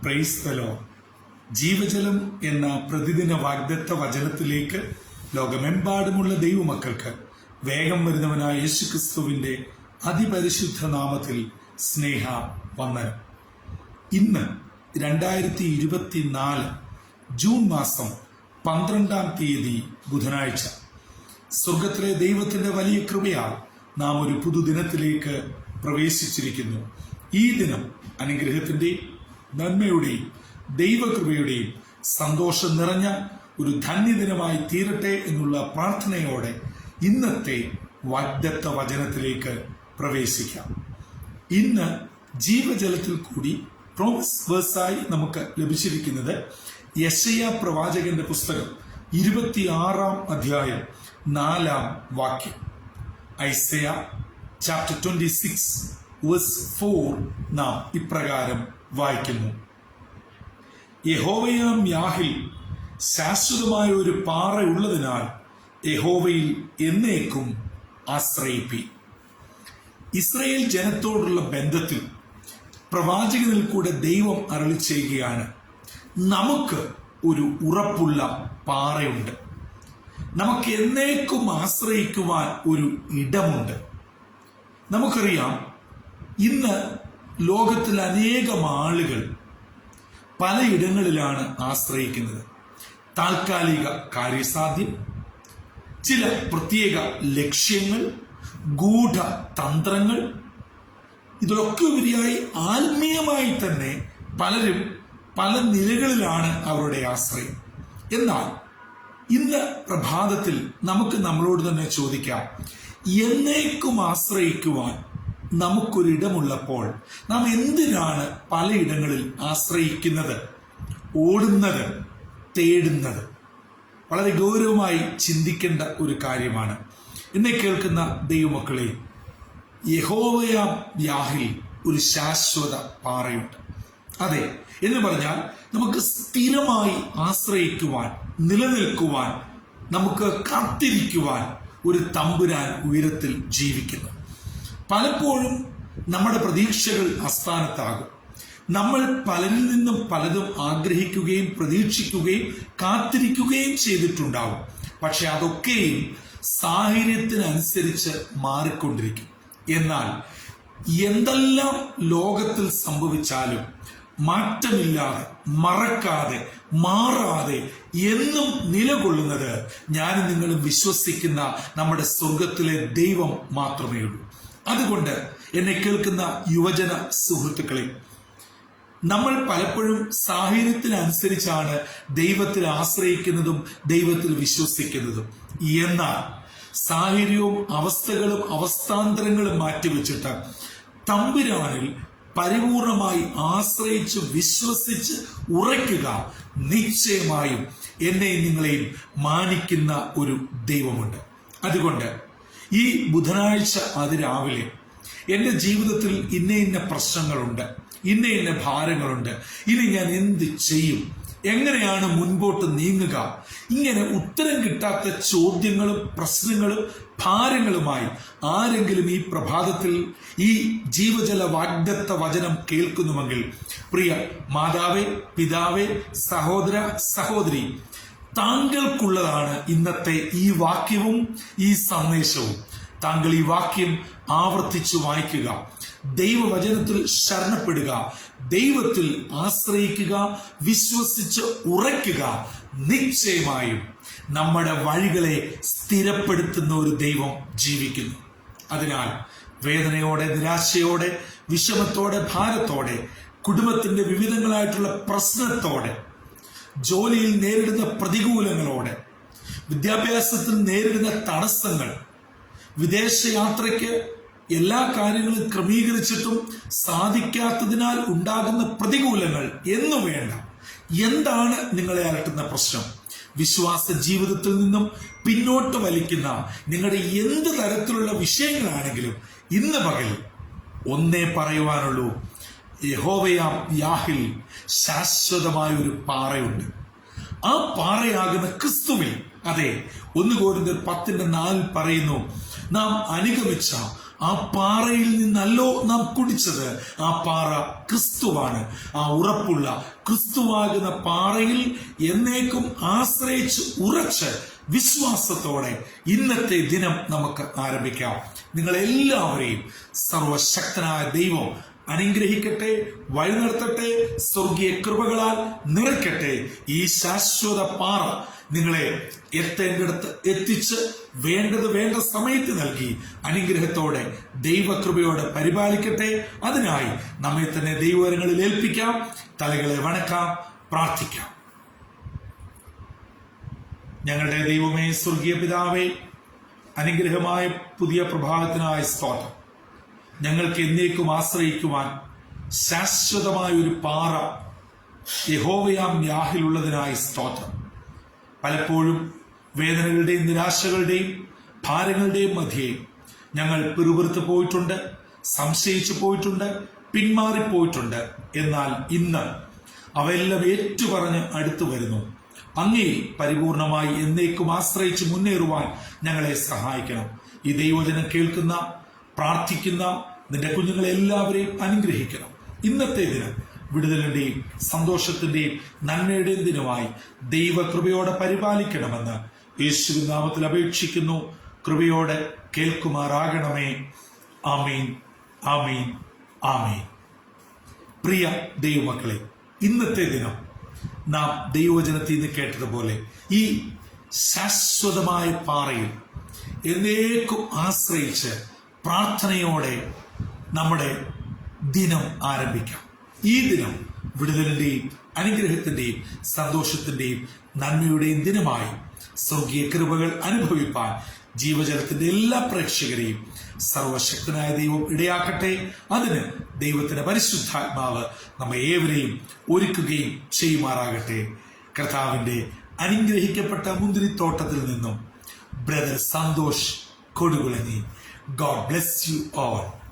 Praise the Lord. ജീവജലം എന്ന പ്രതിദിന വാഗ്ദത്ത വചനത്തിലേക്ക് ലോകമെമ്പാടുമുള്ള ദൈവമക്കൾക്ക് വേഗം വരുന്നവനായ യേശുക്രിസ്തുവിന്റെ അതിപരിശുദ്ധ നാമത്തിൽ സ്നേഹ വന്ദനം. ഇന്ന് 2024 ജൂൺ മാസം 12-ാം തീയതി ബുധനാഴ്ച. സ്വർഗത്തിലെ ദൈവത്തിന്റെ വലിയ കൃപയാൽ നാം ഒരു പുതുദിനത്തിലേക്ക് പ്രവേശിച്ചിരിക്കുന്നു. ഈ ദിനം അനുഗ്രഹത്തിന്റെയും നന്മയുടെയും ദൈവകൃപയുടെയും സന്തോഷം നിറഞ്ഞ ഒരു ധന്യദിനമായി തീരട്ടെ എന്നുള്ള പ്രാർത്ഥനയോടെ ഇന്നത്തെ വാഗ്ദത്ത വചനത്തിലേക്ക് പ്രവേശിക്കാം. ഇന്ന് ജീവജലത്തിൽ കൂടി പ്രോമിസ് വേഴ്സായി നമുക്ക് ലഭിച്ചിരിക്കുന്നത് യെശയ്യാ പ്രവാചകന്റെ പുസ്തകം 26-ാം അധ്യായം 4-ാം വാക്യം. ഐസയ ചാപ്റ്റർ 26 വേഴ്സ് 4 നാം ഇപ്രകാരം വായിക്കുന്നു: യഹോവയാം യാഹിൽ ശാശ്വതമായ ഒരു പാറയുള്ളതിനാൽ യഹോവയിൽ എന്നേക്കും ആശ്രയിപ്പി. ഇസ്രായേൽ ജനത്തോടുള്ള ബന്ധത്തിൽ പ്രവാചകനിൽ കൂടെ ദൈവം അരുളി ചെയ്യുകയാണ്, നമുക്ക് ഒരു ഉറപ്പുള്ള പാറയുണ്ട്, നമുക്ക് എന്നേക്കും ആശ്രയിക്കുവാൻ ഒരു ഇടമുണ്ട്. നമുക്കറിയാം, ഇന്ന് ലോകത്തിൽ അനേകം ആളുകൾ പലയിടങ്ങളിലാണ് ആശ്രയിക്കുന്നത്. താൽക്കാലിക കാര്യസാധ്യം, ചില പ്രത്യേക ലക്ഷ്യങ്ങൾ, ഗൂഢ തന്ത്രങ്ങൾ, ഇതിലൊക്കെ ഉപരിയായി ആത്മീയമായി തന്നെ പലരും പല നിലകളിലാണ് അവരുടെ ആശ്രയം. എന്നാൽ ഇന്ന് പ്രഭാതത്തിൽ നമുക്ക് നമ്മളോട് തന്നെ ചോദിക്കാം, എന്നേക്കും ആശ്രയിക്കുവാൻ നമുക്കൊരിടമുള്ളപ്പോൾ നാം എന്തിനാണ് പലയിടങ്ങളിൽ ആശ്രയിക്കുന്നത്, ഓടുന്നത്, തേടുന്നത്? വളരെ ഗൗരവമായി ചിന്തിക്കേണ്ട ഒരു കാര്യമാണ്. എന്നെ കേൾക്കുന്ന ദൈവമക്കളെ, യഹോവയാം യാഹിൽ ഒരു ശാശ്വത പാറയുണ്ട്. അതെ, എന്ന് പറഞ്ഞാൽ നമുക്ക് സ്ഥിരമായി ആശ്രയിക്കുവാൻ, നിലനിൽക്കുവാൻ, നമുക്ക് കാത്തിരിക്കുവാൻ ഒരു തമ്പുരാൻ ഉയരത്തിൽ ജീവിക്കുന്നു. പലപ്പോഴും നമ്മുടെ പ്രതീക്ഷകൾ അസ്ഥാനത്താകും. നമ്മൾ പലരിൽ നിന്നും പലതും ആഗ്രഹിക്കുകയും പ്രതീക്ഷിക്കുകയും കാത്തിരിക്കുകയും ചെയ്തിട്ടുണ്ടാവും. പക്ഷെ അതൊക്കെയും സാഹചര്യത്തിനനുസരിച്ച് മാറിക്കൊണ്ടിരിക്കും. എന്നാൽ എന്തെല്ലാം ലോകത്തിൽ സംഭവിച്ചാലും മാറ്റമില്ലാതെ, മറക്കാതെ, മാറാതെ എന്നും നിലകൊള്ളുന്നത് ഞാനും നിങ്ങളും വിശ്വസിക്കുന്ന നമ്മുടെ സ്വർഗത്തിലെ ദൈവം മാത്രമേ ഉള്ളൂ. അതുകൊണ്ട് എന്നെ കേൾക്കുന്ന യുവജന സുഹൃത്തുക്കളെ, നമ്മൾ പലപ്പോഴും സാഹചര്യത്തിനനുസരിച്ചാണ് ദൈവത്തിൽ ആശ്രയിക്കുന്നതും ദൈവത്തിൽ വിശ്വസിക്കുന്നതും. എന്നാൽ സാഹചര്യവും അവസ്ഥകളും അവസ്ഥാന്തരങ്ങളും മാറ്റിവെച്ചിട്ട് തമ്പുരാനിൽ പരിപൂർണമായി ആശ്രയിച്ച് വിശ്വസിച്ച് ഉറയ്ക്കുക. നിശ്ചയമായും എന്നെയും നിങ്ങളെയും മാനിക്കുന്ന ഒരു ദൈവമുണ്ട്. അതുകൊണ്ട് ഈ ബുധനാഴ്ച അതിരാവിലെ എൻ്റെ ജീവിതത്തിൽ ഇന്ന പ്രശ്നങ്ങളുണ്ട്, ഇന്ന ഭാരങ്ങളുണ്ട്, ഇനി ഞാൻ എന്ത് ചെയ്യും, എങ്ങനെയാണ് മുൻപോട്ട് നീങ്ങുക, ഇങ്ങനെ ഉത്തരം കിട്ടാത്ത ചോദ്യങ്ങളും പ്രശ്നങ്ങളും ഭാരങ്ങളുമായി ആരെങ്കിലും ഈ പ്രഭാതത്തിൽ ഈ ജീവജല വാഗ്ദത്ത വചനം കേൾക്കുന്നുവെങ്കിൽ, പ്രിയ മാതാവേ, പിതാവേ, സഹോദര, സഹോദരി, താങ്കൾക്കുള്ളതാണ് ഇന്നത്തെ ഈ വാക്യവും ഈ സന്ദേശവും. താങ്കൾ ഈ വാക്യം ആവർത്തിച്ചു വായിക്കുക, ദൈവവചനത്തിൽ ശരണപ്പെടുക, ദൈവത്തിൽ ആശ്രയിക്കുക, വിശ്വസിച്ച് ഉറയ്ക്കുക. നിശ്ചയമായും നമ്മുടെ വഴികളെ സ്ഥിരപ്പെടുത്തുന്ന ഒരു ദൈവം ജീവിക്കുന്നു. അതിനാൽ വേദനയോടെ, നിരാശയോടെ, വിഷമത്തോടെ, ഭാരത്തോടെ, കുടുംബത്തിന്റെ വിവിധങ്ങളായിട്ടുള്ള പ്രശ്നത്തോടെ, ജോലിയിൽ നേരിടുന്ന പ്രതികൂലങ്ങളോടെ, വിദ്യാഭ്യാസത്തിൽ നേരിടുന്ന തടസ്സങ്ങൾ, വിദേശയാത്രയ്ക്ക് എല്ലാ കാര്യങ്ങളും ക്രമീകരിച്ചിട്ടും സാധിക്കാത്തതിനാൽ ഉണ്ടാകുന്ന പ്രതികൂലങ്ങൾ എന്നു വേണ്ട, എന്താണ് നിങ്ങളെ അലട്ടുന്ന പ്രശ്നം? വിശ്വാസ ജീവിതത്തിൽ നിന്നും പിന്നോട്ട് വലിക്കുന്ന നിങ്ങളുടെ എന്ത് തരത്തിലുള്ള വിഷയങ്ങളാണെങ്കിലും ഇന്ന് പകൽ ഒന്നേ പറയുവാനുള്ളൂ: യഹോവയാം യാഹിൽ ശാശ്വതമായ ഒരു പാറയുണ്ട്. ആ പാറയാകുന്ന ക്രിസ്തുവിൽ, അതെ, 1 കൊരിന്ത്യർ 10:4 പറയുന്നു, നാം അനുഗമിച്ച ആ പാറയിൽ നിന്നല്ലോ നാം കുടിച്ചത്. ആ പാറ ക്രിസ്തുവാണ്. ആ ഉറപ്പുള്ള ക്രിസ്തുവാകുന്ന പാറയിൽ എന്നേക്കും ആശ്രയിച്ച് ഉറച്ച് വിശ്വാസത്തോടെ ഇന്നത്തെ ദിനം നമുക്ക് ആരംഭിക്കാം. നിങ്ങളെല്ലാവരെയും സർവശക്തനായ ദൈവം അനുഗ്രഹിക്കട്ടെ, വഴി നടത്തട്ടെ, സ്വർഗീയ കൃപകളാൽ നിറയ്ക്കട്ടെ. ഈ ശാശ്വത പാറ നിങ്ങളെ എത്തേണ്ടിടത്ത് എത്തിച്ച് വേണ്ടത് വേണ്ട സമയത്ത് നൽകി അനുഗ്രഹത്തോടെ ദൈവകൃപയോടെ പരിപാലിക്കട്ടെ. അതിനായി നമ്മെ തന്നെ ദൈവകരങ്ങളിൽ ഏൽപ്പിക്കാം. തലകളെ വണക്കാം, പ്രാർത്ഥിക്കാം. ഞങ്ങളുടെ ദൈവമേ, സ്വർഗീയ പിതാവേ, അനുഗ്രഹമായ പുതിയ പ്രഭാതത്തിനായ സ്തോത്രം. ഞങ്ങൾക്ക് എന്നേക്കും ആശ്രയിക്കുവാൻ ശാശ്വതമായ ഒരു പാറ യഹോവയാം യാഹിലുള്ളതിനായി സ്തോത്രം. പലപ്പോഴും വേദനകളുടെയും നിരാശകളുടെയും ഭാരങ്ങളുടെയും മധ്യേ ഞങ്ങൾ പിറുപിറുത്ത് പോയിട്ടുണ്ട്, സംശയിച്ചു പോയിട്ടുണ്ട്, പിന്മാറിപ്പോയിട്ടുണ്ട്. എന്നാൽ ഇന്ന് അവയെല്ലാം ഏറ്റുപറഞ്ഞ് അടുത്തു വരുന്നു. അങ്ങേ പരിപൂർണമായി എന്നേക്കും ആശ്രയിച്ച് മുന്നേറുവാൻ ഞങ്ങളെ സഹായിക്കണം. ഈ ദൈവവചനം കേൾക്കുന്ന, പ്രാർത്ഥിക്കുന്ന നിന്റെ കുഞ്ഞുങ്ങളെ എല്ലാവരെയും അനുഗ്രഹിക്കണം. ഇന്നത്തെ ദിനം വിടുതലിന്റെയും സന്തോഷത്തിന്റെയും നന്മയുടെയും ദിനമായി ദൈവകൃപയോടെ പരിപാലിക്കണമെന്ന് യേശുവിൻ നാമത്തിൽ അപേക്ഷിക്കുന്നു. കൃപയോടെ കേൾക്കുമാറാകണമേ. ആമീൻ, ആമീൻ, ആമീൻ. പ്രിയ ദൈവമക്കളെ, ഇന്നത്തെ ദിനം നാം ദൈവവചനത്തിൽ നിന്ന് കേട്ടതുപോലെ ഈ ശാശ്വതമായ പാറയിൽ എന്നേക്കും ആശ്രയിച്ച് പ്രാർത്ഥനയോടെ നമ്മുടെ ദിനം ആരംഭിക്കാം. ഈ ദിനം വിടുതലിന്റെയും അനുഗ്രഹത്തിന്റെയും സന്തോഷത്തിന്റെയും നന്മയുടെയും ദിനമായി സ്വർഗീയ കൃപകൾ അനുഭവിപ്പാൻ ജീവജലത്തിന്റെ എല്ലാ പ്രേക്ഷകരെയും സർവശക്തനായ ദൈവം ഇടയാക്കട്ടെ. അതിന് ദൈവത്തിന്റെ പരിശുദ്ധാത്മാവ് നമ്മെ ഏവരെയും ഒരുക്കുകയും ചെയ്യുമാറാകട്ടെ. കർത്താവിന്റെ അനുഗ്രഹിക്കപ്പെട്ട മുന്തിരിത്തോട്ടത്തിൽ നിന്നും brother Santhosh Kodukulanji. God bless you all.